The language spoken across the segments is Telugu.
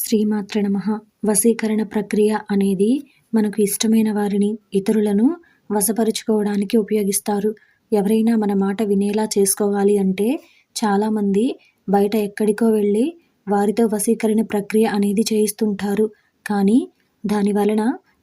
శ్రీమాత్రే నమః. వశీకరణ ప్రక్రియ అనేది మనకు ఇష్టమైన వారిని, ఇతరులను వశపరుచుకోవడానికి ఉపయోగిస్తారు. ఎవరైనా మన మాట వినేలా చేసుకోవాలి అంటే చాలామంది బయట ఎక్కడికో వెళ్ళి వారితో వశీకరణ ప్రక్రియ అనేది చేయిస్తుంటారు. కానీ దాని వలన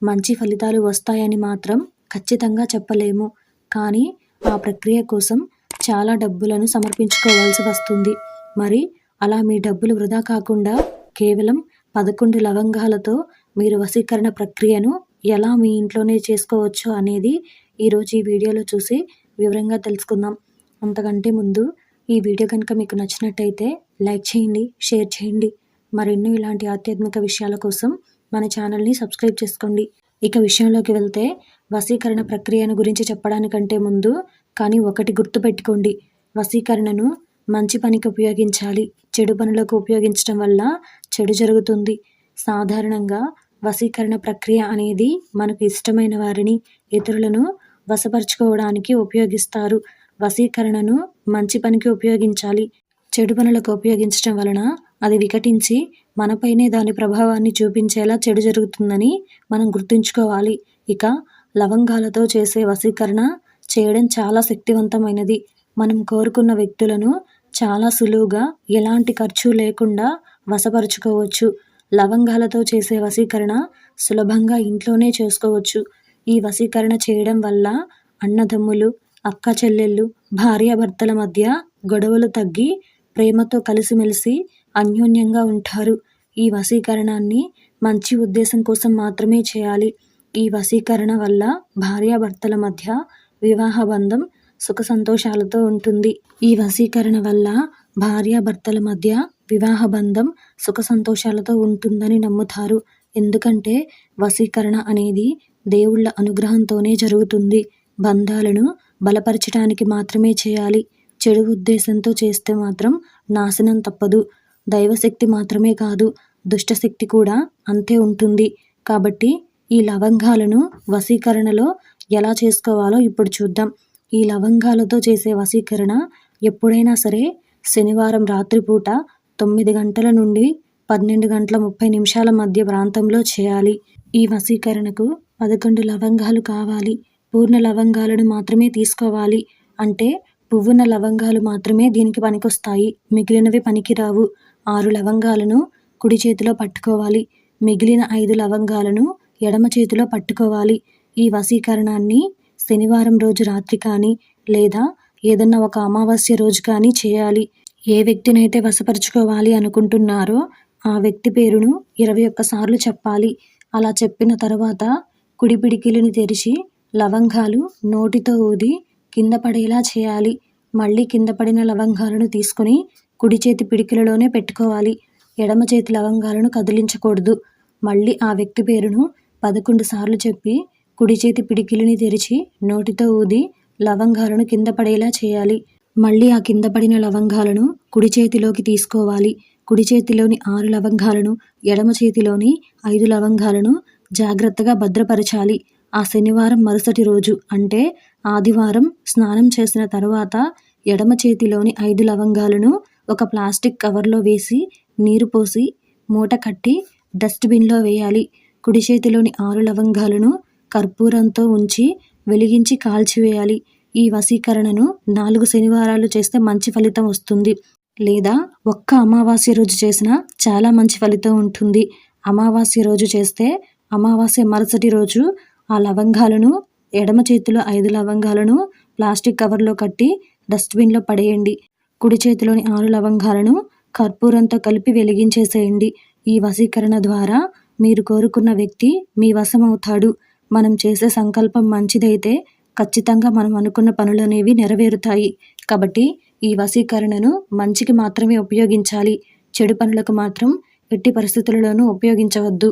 మంచి ఫలితాలు వస్తాయని మాత్రం ఖచ్చితంగా చెప్పలేము. కానీ ఆ ప్రక్రియ కోసం చాలా డబ్బులను సమర్పించుకోవాల్సి వస్తుంది. మరి అలా మీ డబ్బులు వృధా కాకుండా కేవలం 11 లవంగాలతో మీరు వశీకరణ ప్రక్రియను ఎలా మీ ఇంట్లోనే చేసుకోవచ్చో అనేది ఈరోజు ఈ వీడియోలో చూసి వివరంగా తెలుసుకుందాం. అంతకంటే ముందు ఈ వీడియో కనుక మీకు నచ్చినట్టయితే లైక్ చేయండి, షేర్ చేయండి. మరెన్నో ఇలాంటి ఆధ్యాత్మిక విషయాల కోసం మన ఛానల్ని సబ్స్క్రైబ్ చేసుకోండి. ఇక విషయంలోకి వెళ్తే వశీకరణ ప్రక్రియను గురించి చెప్పడానికంటే ముందు కానీ ఒకటి గుర్తుపెట్టుకోండి, వశీకరణను మంచి పనికి ఉపయోగించాలి. చెడు పనులకు ఉపయోగించడం వల్ల చెడు జరుగుతుంది. సాధారణంగా వశీకరణ ప్రక్రియ అనేది మనకు ఇష్టమైన వారిని, ఇతరులను వశపరుచుకోవడానికి ఉపయోగిస్తారు. వశీకరణను మంచి పనికి ఉపయోగించాలి. చెడు పనులకు ఉపయోగించడం వలన అది వికటించి మనపైనే దాని ప్రభావాన్ని చూపించేలా చెడు జరుగుతుందని మనం గుర్తుంచుకోవాలి. ఇక లవంగాలతో చేసే వశీకరణ చేయడం చాలా శక్తివంతమైనది. మనం కోరుకున్న వ్యక్తులను చాలా సులువుగా ఎలాంటి ఖర్చు లేకుండా వశపరుచుకోవచ్చు. లవంగాలతో చేసే వశీకరణ సులభంగా ఇంట్లోనే చేసుకోవచ్చు. ఈ వశీకరణ చేయడం వల్ల అన్నదమ్ములు, అక్క చెల్లెళ్ళు, భార్యాభర్తల మధ్య గొడవలు తగ్గి ప్రేమతో కలిసిమెలిసి అన్యోన్యంగా ఉంటారు. ఈ వశీకరణాన్ని మంచి ఉద్దేశం కోసం మాత్రమే చేయాలి. ఈ వశీకరణ వల్ల భార్యాభర్తల మధ్య వివాహ బంధం సుఖ సంతోషాలతో ఉంటుంది. ఈ వశీకరణ వల్ల భార్యాభర్తల మధ్య వివాహ బంధం సుఖ సంతోషాలతో ఉంటుందని నమ్ముతారు. ఎందుకంటే వశీకరణ అనేది దేవుళ్ళ అనుగ్రహంతోనే జరుగుతుంది. బంధాలను బలపరచడానికి మాత్రమే చేయాలి. చెడు ఉద్దేశంతో చేస్తే మాత్రం నాశనం తప్పదు. దైవశక్తి మాత్రమే కాదు, దుష్టశక్తి కూడా అంతే ఉంటుంది. కాబట్టి ఈ లవంగాలను వశీకరణలో ఎలా చేసుకోవాలో ఇప్పుడు చూద్దాం. ఈ లవంగాలతో చేసే వశీకరణ ఎప్పుడైనా సరే శనివారం రాత్రిపూట 9 గంటల నుండి 12 గంటల 30 నిమిషాల మధ్య ప్రాంతంలో చేయాలి. ఈ వశీకరణకు 11 లవంగాలు కావాలి. పూర్ణ లవంగాలను మాత్రమే తీసుకోవాలి. అంటే పువ్వున లవంగాలు మాత్రమే దీనికి పనికొస్తాయి, మిగిలినవి పనికిరావు. 6 లవంగాలను కుడి చేతిలో పట్టుకోవాలి. మిగిలిన 5 లవంగాలను ఎడమ చేతిలో పట్టుకోవాలి. ఈ వశీకరణాన్ని శనివారం రోజు రాత్రి కానీ లేదా ఏదన్నా ఒక అమావాస్య రోజు కానీ చేయాలి. ఏ వ్యక్తినైతే వశపరుచుకోవాలి అనుకుంటున్నారో ఆ వ్యక్తి పేరును 21 సార్లు చెప్పాలి. అలా చెప్పిన తర్వాత కుడి పిడికిలిని తెరిచి లవంగాలు నోటితో ఊది కింద పడేలా చేయాలి. మళ్ళీ కింద పడిన లవంగాలను తీసుకొని కుడి చేతి పిడికిలలోనే పెట్టుకోవాలి. ఎడమ చేతి లవంగాలను కదిలించకూడదు. మళ్ళీ ఆ వ్యక్తి పేరును 11 సార్లు చెప్పి కుడి చేతి పిడికిలిని తెరిచి నోటితో ఊది లవంగాలను కింద పడేలా చేయాలి. మళ్ళీ ఆ కింద పడిన లవంగాలను కుడి చేతిలోకి తీసుకోవాలి. కుడి చేతిలోని 6 లవంగాలను, ఎడమ చేతిలోని 5 లవంగాలను జాగ్రత్తగా భద్రపరచాలి. ఆ శనివారం మరుసటి రోజు అంటే ఆదివారం స్నానం చేసిన తర్వాత ఎడమ చేతిలోని 5 లవంగాలను ఒక ప్లాస్టిక్ కవర్లో వేసి నీరు పోసి మూట కట్టి డస్ట్బిన్లో వేయాలి. కుడి చేతిలోని 6 లవంగాలను కర్పూరంతో ఉంచి వెలిగించి కాల్చివేయాలి. ఈ వశీకరణను 4 శనివారాలు చేస్తే మంచి ఫలితం వస్తుంది. లేదా ఒక్క అమావాస్య రోజు చేసినా చాలా మంచి ఫలితం ఉంటుంది. అమావాస్య రోజు చేస్తే అమావాస్య మరుసటి రోజు ఆ లవంగాలను, ఎడమ చేతిలో 5 లవంగాలను ప్లాస్టిక్ కవర్లో కట్టి డస్ట్బిన్లో పడేయండి. కుడి చేతిలోని 6 లవంగాలను కర్పూరంతో కలిపి వెలిగించేసేయండి. ఈ వశీకరణ ద్వారా మీరు కోరుకున్న వ్యక్తి మీ వశమవుతాడు. మనం చేసే సంకల్పం మంచిదైతే ఖచ్చితంగా మనం అనుకున్న పనులనేవి నెరవేరుతాయి. కాబట్టి ఈ వశీకరణను మంచికి మాత్రమే ఉపయోగించాలి. చెడు పనులకు మాత్రం ఎట్టి పరిస్థితులలోనూ ఉపయోగించవద్దు.